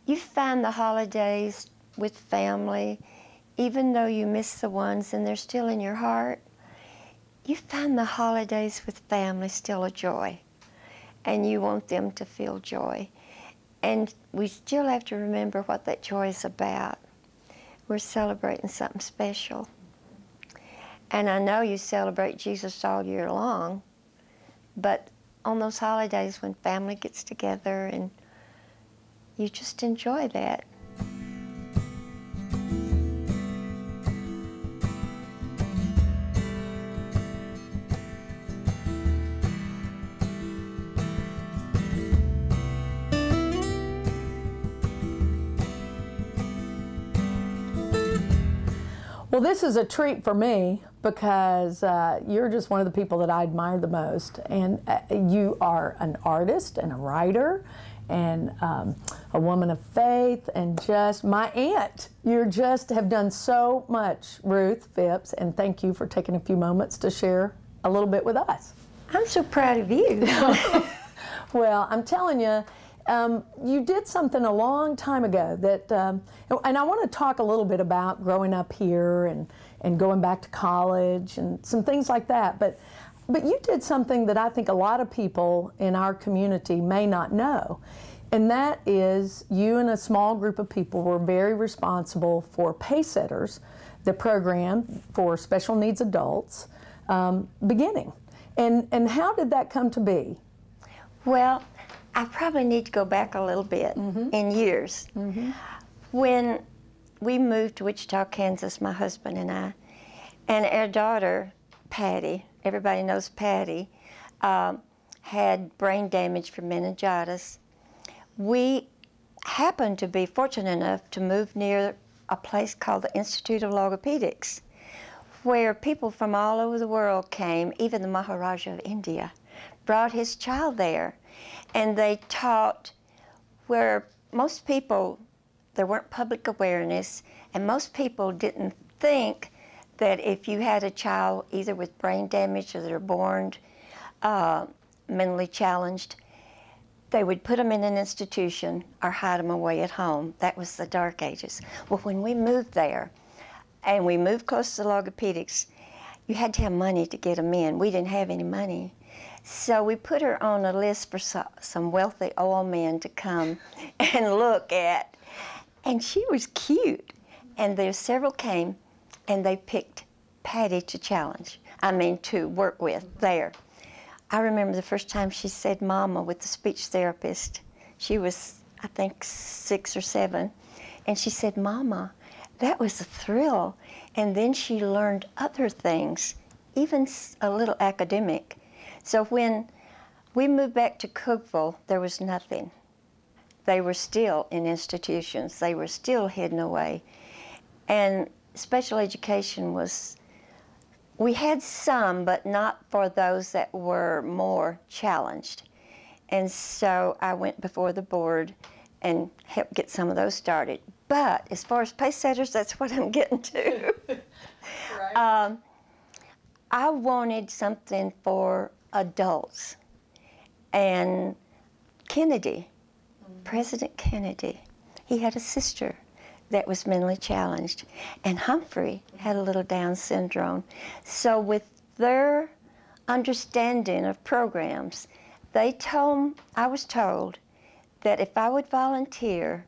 you find the holidays with family, even though you miss the ones and they're still in your heart, you find the holidays with family still a joy, and you want them to feel joy. And we still have to remember what that joy is about. We're celebrating something special. And I know you celebrate Jesus all year long, but on those holidays when family gets together, and you just enjoy that. Well, this is a treat for me because you're just one of the people that I admire the most. And you are an artist and a writer and a woman of faith and just my aunt. You just have done so much, Ruth Phipps, and thank you for taking a few moments to share a little bit with us. I'm so proud of you. Well, I'm telling you, you did something a long time ago that, and I want to talk a little bit about growing up here and going back to college and some things like that, but you did something that I think a lot of people in our community may not know, and that is you and a small group of people were very responsible for Pacesetters, the program for special needs adults, beginning. And how did that come to be? Well, I probably need to go back a little bit in years. When we moved to Wichita, Kansas, my husband and I, and our daughter, Patty, everybody knows Patty, had brain damage from meningitis. We happened to be fortunate enough to move near a place called the Institute of Logopedics, where people from all over the world came. Even the Maharaja of India brought his child there. And they taught where most people, there weren't public awareness, and most people didn't think that if you had a child either with brain damage or they're born mentally challenged, they would put them in an institution or hide them away at home. That was the dark ages. Well, when we moved there, and we moved close to logopedics, you had to have money to get them in. We didn't have any money. So we put her on a list for some wealthy old men to come and look at. And she was cute. And there several came, and they picked Patty to to work with there. I remember the first time she said mama with the speech therapist. She was, I think, 6 or 7. And she said, mama. That was a thrill. And then she learned other things, even a little academic. So when we moved back to Cookeville, there was nothing. They were still in institutions. They were still hidden away. And special education was, we had some, but not for those that were more challenged. And so I went before the board and helped get some of those started. But as far as Pacesetters, that's what I'm getting to. Right. I wanted something for adults. And Kennedy, President Kennedy, he had a sister that was mentally challenged. And Humphrey had a little Down syndrome. So with their understanding of programs, I was told that if I would volunteer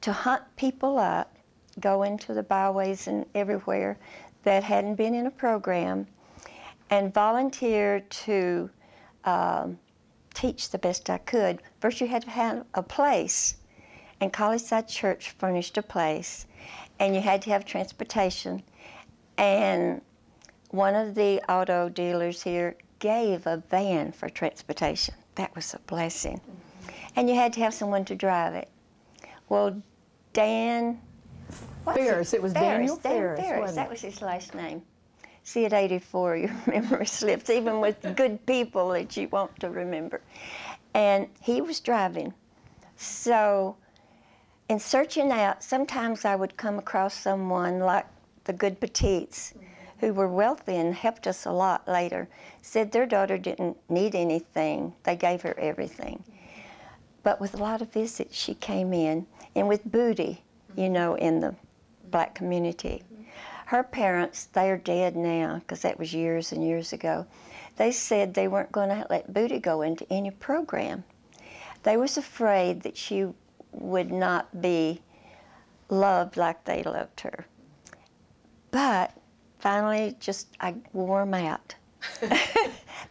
to hunt people up, go into the byways and everywhere that hadn't been in a program, and volunteer to teach the best I could. First you had to have a place, and College Side Church furnished a place, and you had to have transportation. And one of the auto dealers here gave a van for transportation. That was a blessing. And you had to have someone to drive it. Well, Dan Ferris, it was Daniel Ferris, wasn't it? That was his last name. See, at 84, your memory slips, even with good people that you want to remember. And he was driving. So in searching out, sometimes I would come across someone like the Good Petites, who were wealthy and helped us a lot later, said their daughter didn't need anything. They gave her everything. But with a lot of visits, she came in, and with Booty, you know, in the black community. Her parents, they are dead now, because that was years and years ago. They said they weren't going to let Booty go into any program. They was afraid that she would not be loved like they loved her. But finally, I wore them out.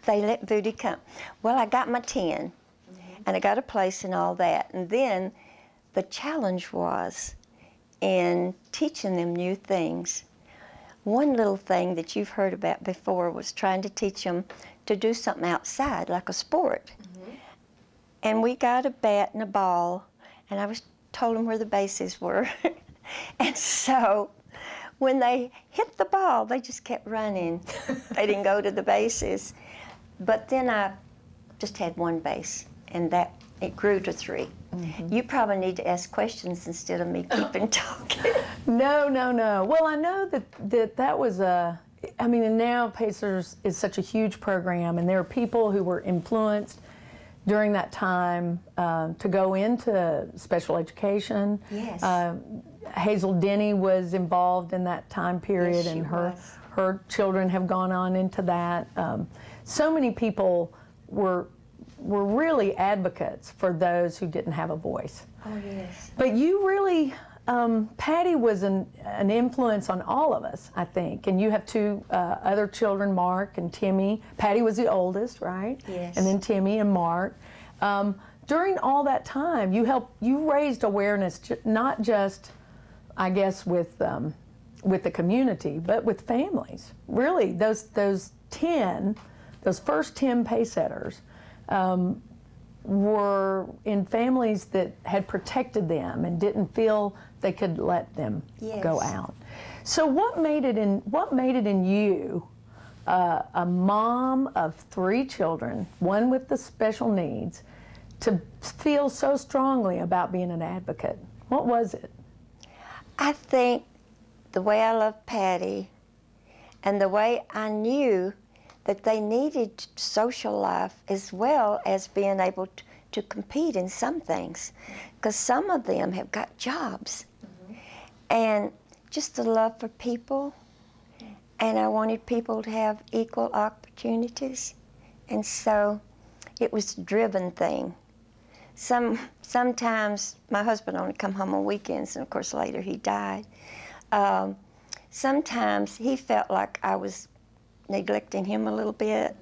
They let Booty come. Well, I got my 10, and I got a place and all that. And then the challenge was in teaching them new things. One little thing that you've heard about before was trying to teach them to do something outside, like a sport. And we got a bat and a ball, and I told them where the bases were. And so when they hit the ball, they just kept running. They didn't go to the bases. But then I just had one base, and it grew to 3. You probably need to ask questions instead of me keeping talking. No. Well, I know that was I mean, and now Pacers is such a huge program, and there are people who were influenced during that time to go into special education. Yes. Hazel Denny was involved in that time period, Yes, and was. her children have gone on into that. So many people were really advocates for those who didn't have a voice. Oh, yes. But you really, Patty was an influence on all of us, I think. And you have 2 other children, Mark and Timmy. Patty was the oldest, right? Yes. And then Timmy and Mark. During all that time, you raised awareness, not just, I guess, with the community, but with families. Really, those first 10 Pacesetters were in families that had protected them and didn't feel they could let them go out. So what made it in you, a mom of 3 children, one with the special needs, to feel so strongly about being an advocate? What was it? I think the way I loved Patty and the way I knew that they needed social life as well as being able to compete in some things, because some of them have got jobs. And just the love for people, and I wanted people to have equal opportunities, and so it was a driven thing. Sometimes my husband only come home on weekends, and of course later he died. Sometimes he felt like I was neglecting him a little bit,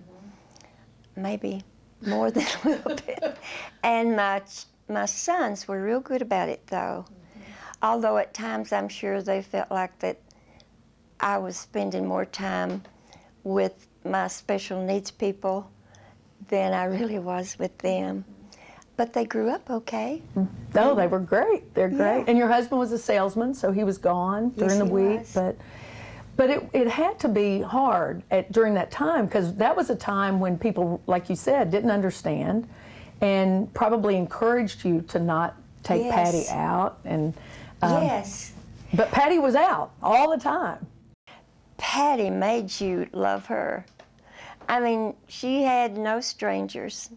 maybe more than a little bit. And my sons were real good about it, though. Although at times I'm sure they felt like that I was spending more time with my special needs people than I really was with them. But they grew up okay. Oh, they were great. They're great. Yeah. And your husband was a salesman, so he was gone during the week. Was. But it had to be hard during that time, because that was a time when people, like you said, didn't understand and probably encouraged you to not take Patty out. And Yes. But Patty was out all the time. Patty made you love her. I mean, she had no strangers.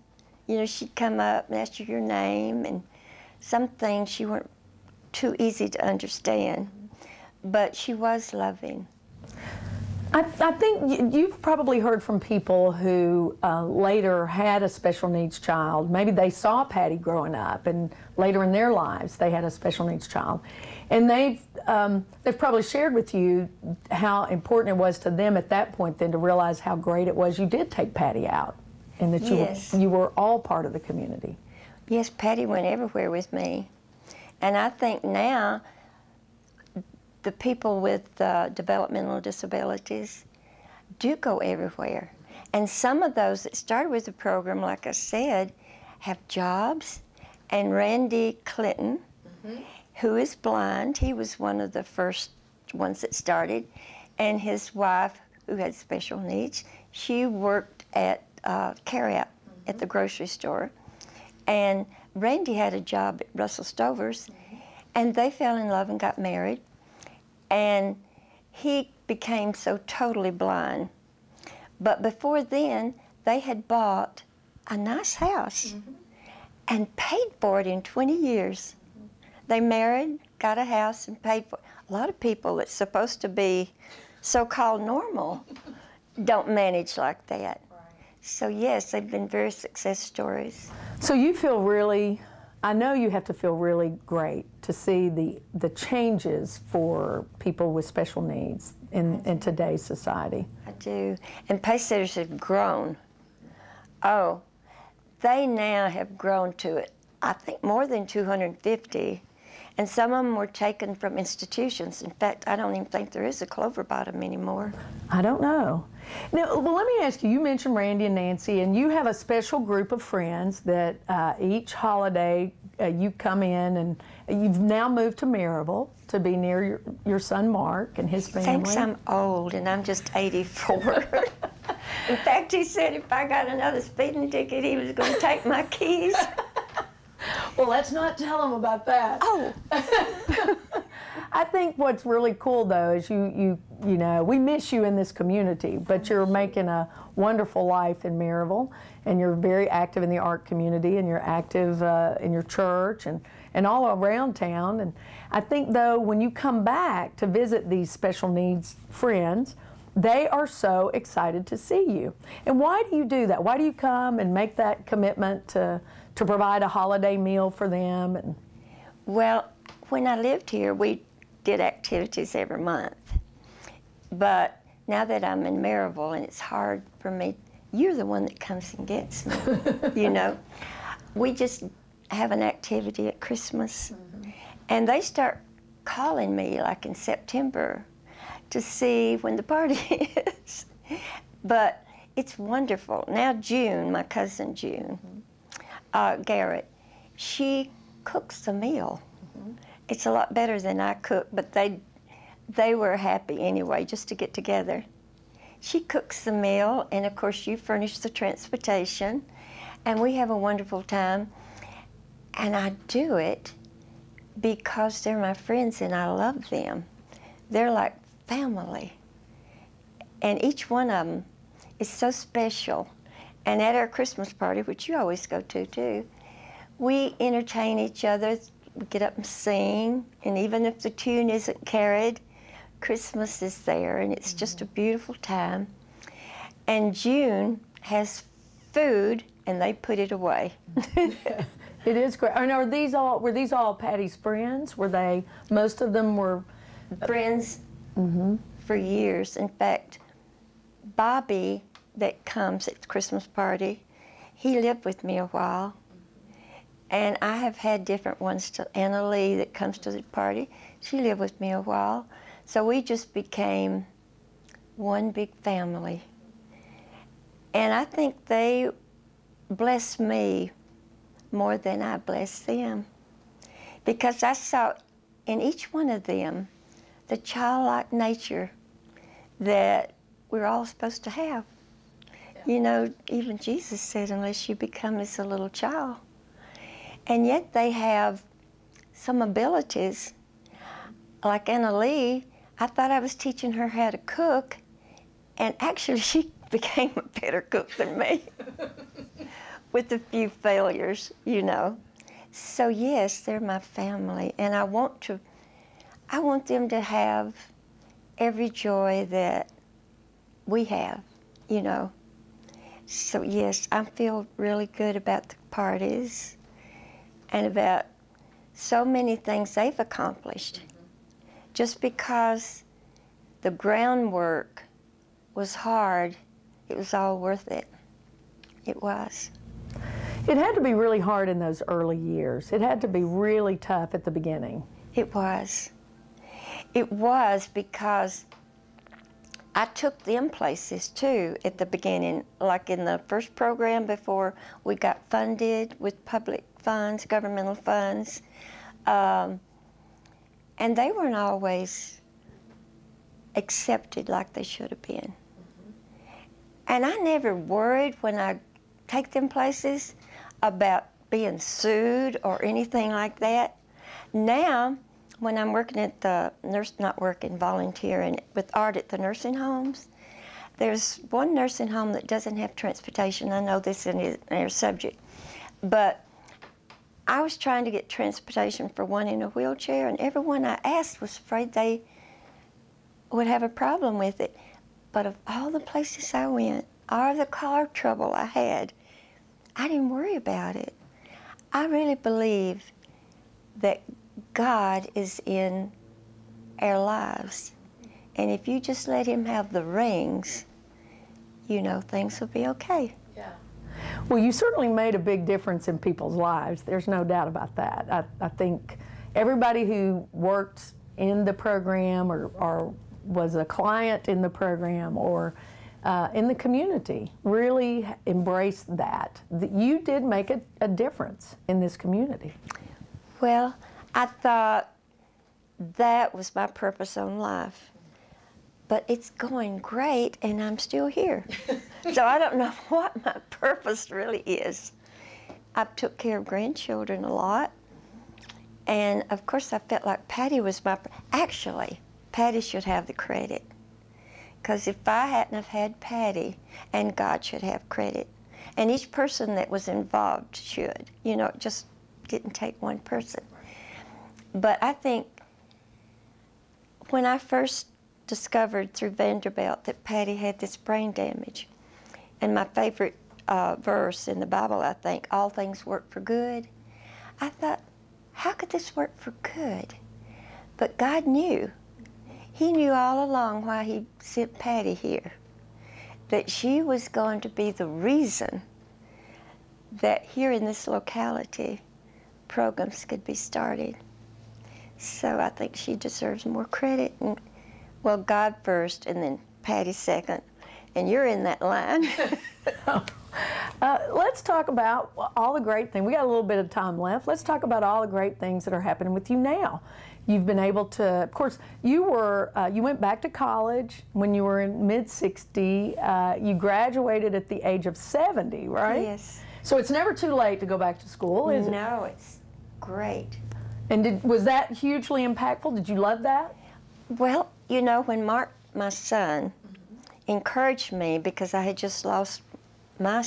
You know, she'd come up and ask you your name, and some things she weren't too easy to understand, but she was loving. I think you've probably heard from people who later had a special needs child. Maybe they saw Patty growing up, and later in their lives they had a special needs child. And they've probably shared with you how important it was to them at that point then to realize how great it was you did take Patty out, and that you were all part of the community. Yes, Patty went everywhere with me. And I think now the people with developmental disabilities do go everywhere. And some of those that started with the program, like I said, have jobs. And Randy Clinton, who is blind, he was one of the first ones that started. And his wife, who had special needs, she worked at carryout at the grocery store. And Randy had a job at Russell Stover's, and they fell in love and got married. And he became so totally blind. But before then, they had bought a nice house. and paid for it in 20 years. They married, got a house, and paid for it. A lot of people that's supposed to be so-called normal don't manage like that. So yes, they've been very success stories. So you feel really, I know you have to feel really great to see the changes for people with special needs in today's society. I do. And Pacesetters have grown. Oh, they now have grown to, I think, more than 250. And some of them were taken from institutions. In fact, I don't even think there is a Clover Bottom anymore. I don't know. Now, well, let me ask you, you mentioned Randy and Nancy, and you have a special group of friends that each holiday you come in, and you've now moved to Maryville to be near your son Mark and his family. Thinks I'm old, and I'm just 84. In fact, he said if I got another speeding ticket, he was going to take my keys. Well, let's not tell him about that. Oh. I think what's really cool, though, is you know, we miss you in this community, but you're making a wonderful life in Maryville, and you're very active in the art community, and you're active in your church and all around town. And I think, though, when you come back to visit these special needs friends, they are so excited to see you. And why do you do that? Why do you come and make that commitment to provide a holiday meal for them? And well, when I lived here, we did activities every month. But now that I'm in Maryville and it's hard for me, you're the one that comes and gets me, you know. We just have an activity at Christmas, and they start calling me like in September to see when the party is. But it's wonderful. Now June, my cousin June, Garrett, she cooks the meal. It's a lot better than I cook, but they were happy anyway just to get together. She cooks the meal, and of course you furnish the transportation, and we have a wonderful time. And I do it because they're my friends and I love them. They're like family. And each one of them is so special. And at our Christmas party, which you always go to too, we entertain each other. We get up and sing, and even if the tune isn't carried, Christmas is there, and it's just a beautiful time. And June has food, and they put it away. it is great. And were these all Patty's friends? Were they, most of them were? Friends for years. In fact, Bobby that comes at the Christmas party, he lived with me a while. And I have had different ones. Anna Lee that comes to the party, she lived with me a while. So we just became one big family. And I think they bless me more than I bless them. Because I saw in each one of them the childlike nature that we're all supposed to have. You know, even Jesus said, unless you become as a little child. And yet they have some abilities. Like Anna Lee, I thought I was teaching her how to cook, and actually she became a better cook than me with a few failures, you know. So yes, they're my family, and I want them to have every joy that we have, you know. So yes, I feel really good about the parties and about so many things they've accomplished. Just because the groundwork was hard, it was all worth it. It was. It had to be really hard in those early years. It had to be really tough at the beginning. It was. It was because I took them places too at the beginning, like in the first program before we got funded with public funds, governmental funds. And they weren't always accepted like they should have been. And I never worried when I take them places about being sued or anything like that. Now, when I'm working at the volunteering with art at the nursing homes, there's one nursing home that doesn't have transportation. I know this is their subject, but I was trying to get transportation for one in a wheelchair, and everyone I asked was afraid they would have a problem with it. But of all the places I went, all the car trouble I had, I didn't worry about it. I really believe that God is in our lives. And if you just let him have the reins, you know, things will be okay. Yeah. Well, you certainly made a big difference in people's lives. There's no doubt about that. I think everybody who worked in the program or was a client in the program or in the community really embraced that. You did make a difference in this community. Well, I thought that was my purpose on life. But it's going great, and I'm still here. So I don't know what my purpose really is. I took care of grandchildren a lot. And, of course, I felt like Patty was my... Actually, Patty should have the credit. Because if I hadn't have had Patty, and God should have credit, and each person that was involved should. You know, it just didn't take one person. But I think when I first discovered through Vanderbilt that Patty had this brain damage, and my favorite verse in the Bible, I think, all things work for good, I thought, how could this work for good? But God knew. He knew all along why he sent Patty here, that she was going to be the reason that here in this locality programs could be started. So I think she deserves more credit. And, well, God first, and then Patty second, and you're in that line. Let's talk about all the great things. We got a little bit of time left. Let's talk about all the great things that are happening with you now. You've been able to, of course, you went back to college when you were in mid-60. You graduated at the age of 70, right? Yes. So it's never too late to go back to school, is it? No, it's great. And was that hugely impactful? Did you love that? Well, you know, when Mark, my son, encouraged me, because I had just lost my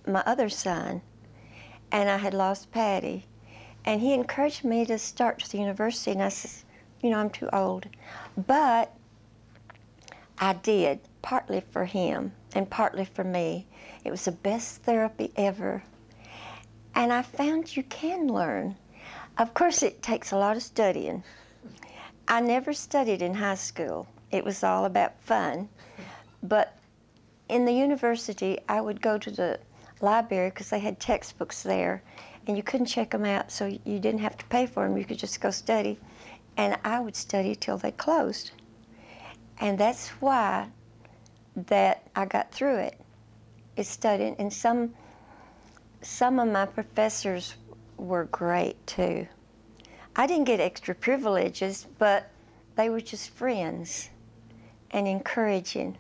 other son, and I had lost Patty, and he encouraged me to start to the university, and I said, you know, I'm too old. But I did, partly for him and partly for me. It was the best therapy ever. And I found you can learn. Of course, it takes a lot of studying. I never studied in high school. It was all about fun. But in the university, I would go to the library because they had textbooks there, and you couldn't check them out, so you didn't have to pay for them. You could just go study. And I would study till they closed. And that's why that I got through it, is studying. And some of my professors were great, too. I didn't get extra privileges, but they were just friends and encouraging.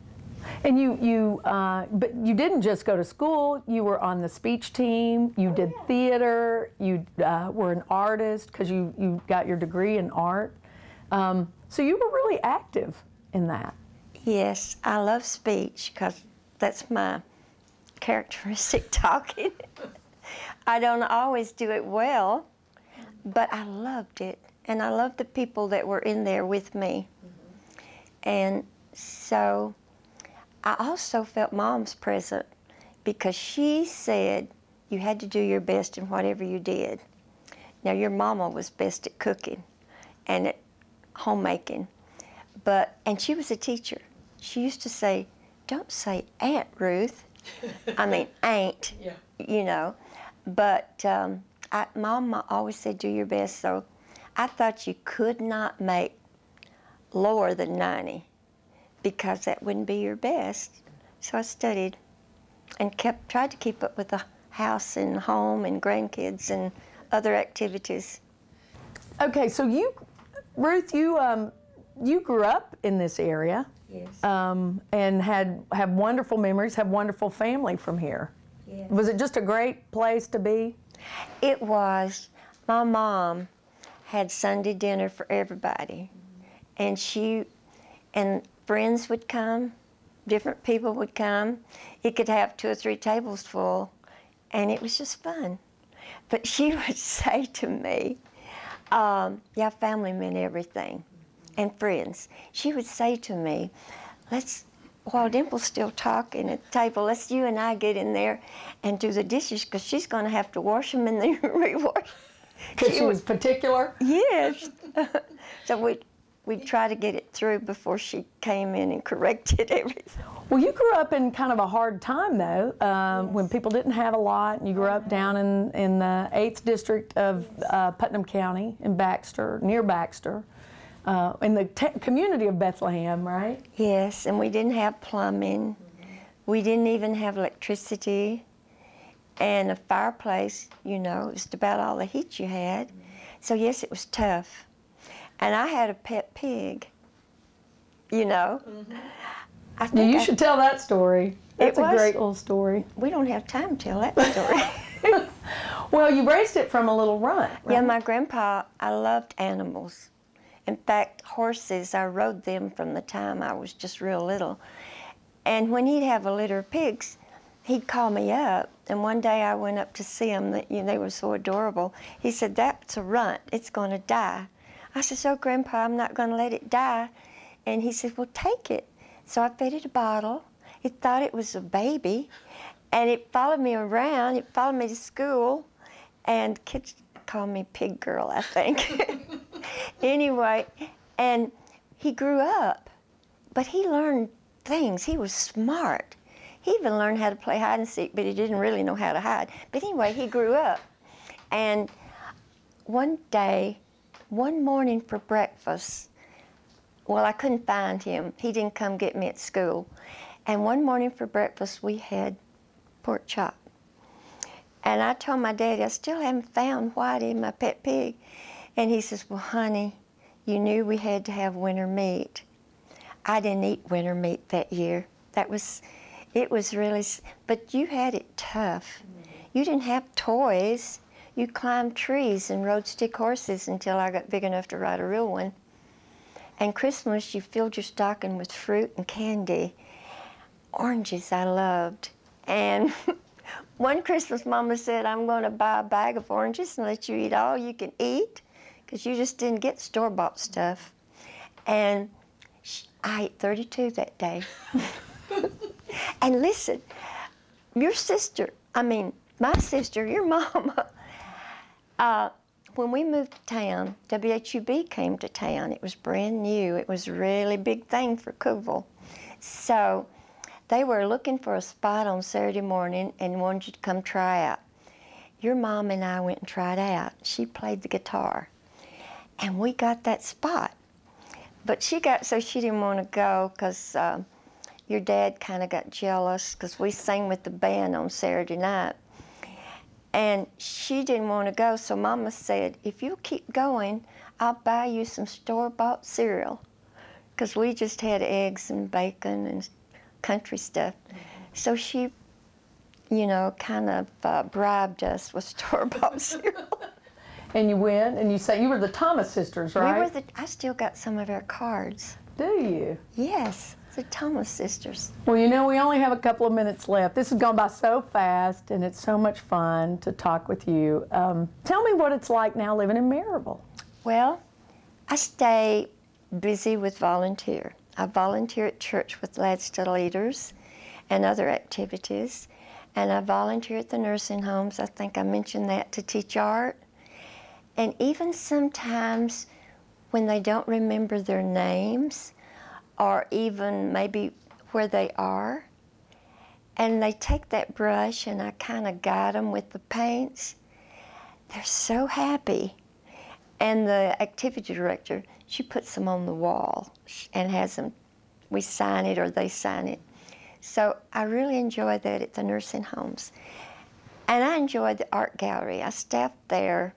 And but you didn't just go to school. You were on the speech team. You did theater. You were an artist because you got your degree in art. So you were really active in that. Yes, I love speech because that's my characteristic, talking. I don't always do it well, but I loved it, and I loved the people that were in there with me. And so I also felt Mom's present, because she said you had to do your best in whatever you did. Now, your mama was best at cooking and at homemaking, and she was a teacher. She used to say, don't say Aunt Ruth. I mean, ain't, yeah. You know. But Mama always said, do your best. So I thought you could not make lower than 90 because that wouldn't be your best. So I studied and tried to keep up with the house and home and grandkids and other activities. Okay, so Ruth, you grew up in this area. Yes. And have wonderful memories, have wonderful family from here. Yes. Was it just a great place to be? It was. My mom had Sunday dinner for everybody. And and friends would come, different people would come. It could have 2 or 3 tables full, and it was just fun. But she would say to me, yeah, family meant everything, and friends. She would say to me, while Dimple's still talking at the table, let's you and I get in there and do the dishes, because she's going to have to wash them and then rewash. Because she was particular? Yes. So we'd try to get it through before she came in and corrected everything. Well, you grew up in kind of a hard time, though, Yes. when people didn't have a lot, and you grew up down in the 8th District of Putnam County in Baxter, near Baxter, in the community of Bethlehem, right? Yes, and we didn't have plumbing. We didn't even have electricity. And a fireplace, you know, it was about all the heat you had. So yes, it was tough. And I had a pet pig, you know. I think You should tell that story. That's a great little story. We don't have time to tell that story. Well, you raised it from a little runt, right? Yeah, my grandpa, I loved animals. In fact, horses, I rode them from the time I was just real little. And when he'd have a litter of pigs, he'd call me up. And one day I went up to see them. They were so adorable. He said, that's a runt. It's going to die. I said, so Grandpa, I'm not going to let it die. And he said, well, take it. So I fed it a bottle. It thought it was a baby. And it followed me around. It followed me to school. And kids call me Pig Girl, I think. Anyway, and he grew up. But he learned things. He was smart. He even learned how to play hide and seek, but he didn't really know how to hide. But anyway, he grew up. And one morning for breakfast, well, I couldn't find him. He didn't come get me at school. And one morning for breakfast, we had pork chop. And I told my daddy, I still haven't found Whitey, my pet pig. And he says, well, honey, you knew we had to have winter meat. I didn't eat winter meat that year. It was really, but you had it tough. You didn't have toys. You climbed trees and rode stick horses until I got big enough to ride a real one. And Christmas, you filled your stocking with fruit and candy. Oranges I loved. And one Christmas, Mama said, I'm going to buy a bag of oranges and let you eat all you can eat, because you just didn't get store-bought stuff. And I ate 32 that day. And listen, my sister, your mama, when we moved to town, WHUB came to town. It was brand new. It was a really big thing for Cookeville. So they were looking for a spot on Saturday morning and wanted you to come try out. Your mom and I went and tried out. She played the guitar. And we got that spot. But she didn't want to go because your dad kind of got jealous because we sang with the band on Saturday night. And she didn't want to go, so Mama said, if you keep going, I'll buy you some store-bought cereal. Because we just had eggs and bacon and country stuff. So she, kind of bribed us with store-bought cereal. And you went, and you say you were the Thomas sisters, right? I still got some of our cards. Do you? Yes, the Thomas sisters. Well, we only have a couple of minutes left. This has gone by so fast, and it's so much fun to talk with you. Tell me what it's like now living in Maryville. Well, I stay busy with volunteer. I volunteer at church with Lads to Leaders and other activities, and I volunteer at the nursing homes. I think I mentioned that, to teach art. And even sometimes when they don't remember their names, or even maybe where they are, and they take that brush and I kind of guide them with the paints, they're so happy. And the activity director, she puts them on the wall and has them, we sign it or they sign it. So I really enjoy that at the nursing homes. And I enjoy the art gallery. I staff there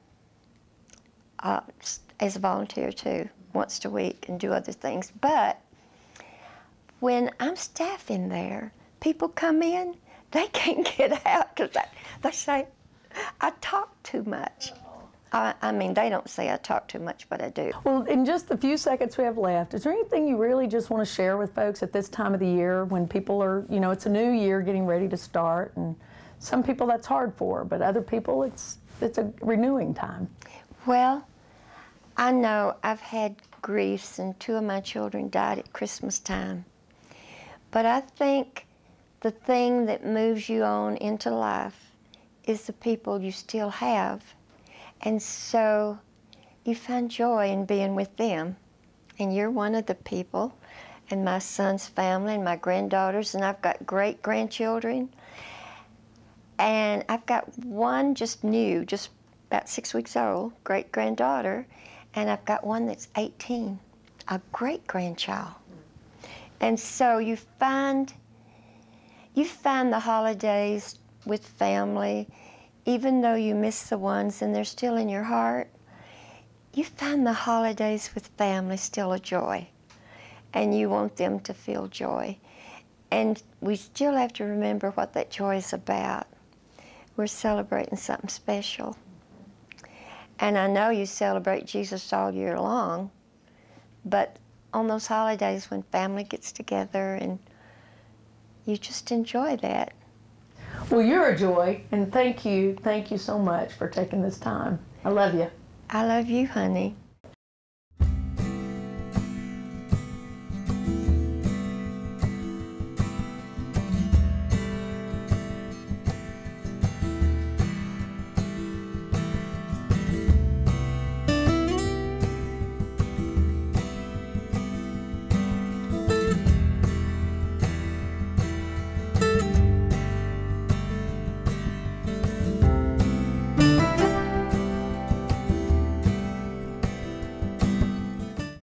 as a volunteer too, once a week, and do other things. But when I'm staffing there, people come in, they can't get out because they say, I talk too much. They don't say I talk too much, but I do. Well, in just the few seconds we have left, is there anything you really just want to share with folks at this time of the year when people are, it's a new year getting ready to start, and some people that's hard for, but other people it's it's a renewing time. Well, I know I've had griefs, and 2 of my children died at Christmas time. But I think the thing that moves you on into life is the people you still have. And so you find joy in being with them. And you're one of the people, and my son's family, and my granddaughters, and I've got great-grandchildren. And I've got one just new, just about 6 weeks old, great-granddaughter, and I've got one that's 18, a great-grandchild. And so you find the holidays with family, even though you miss the ones and they're still in your heart, you find the holidays with family still a joy, and you want them to feel joy. And we still have to remember what that joy is about. We're celebrating something special. And I know you celebrate Jesus all year long, but on those holidays when family gets together, and you just enjoy that. Well, you're a joy, and thank you so much for taking this time. I love you. I love you, honey.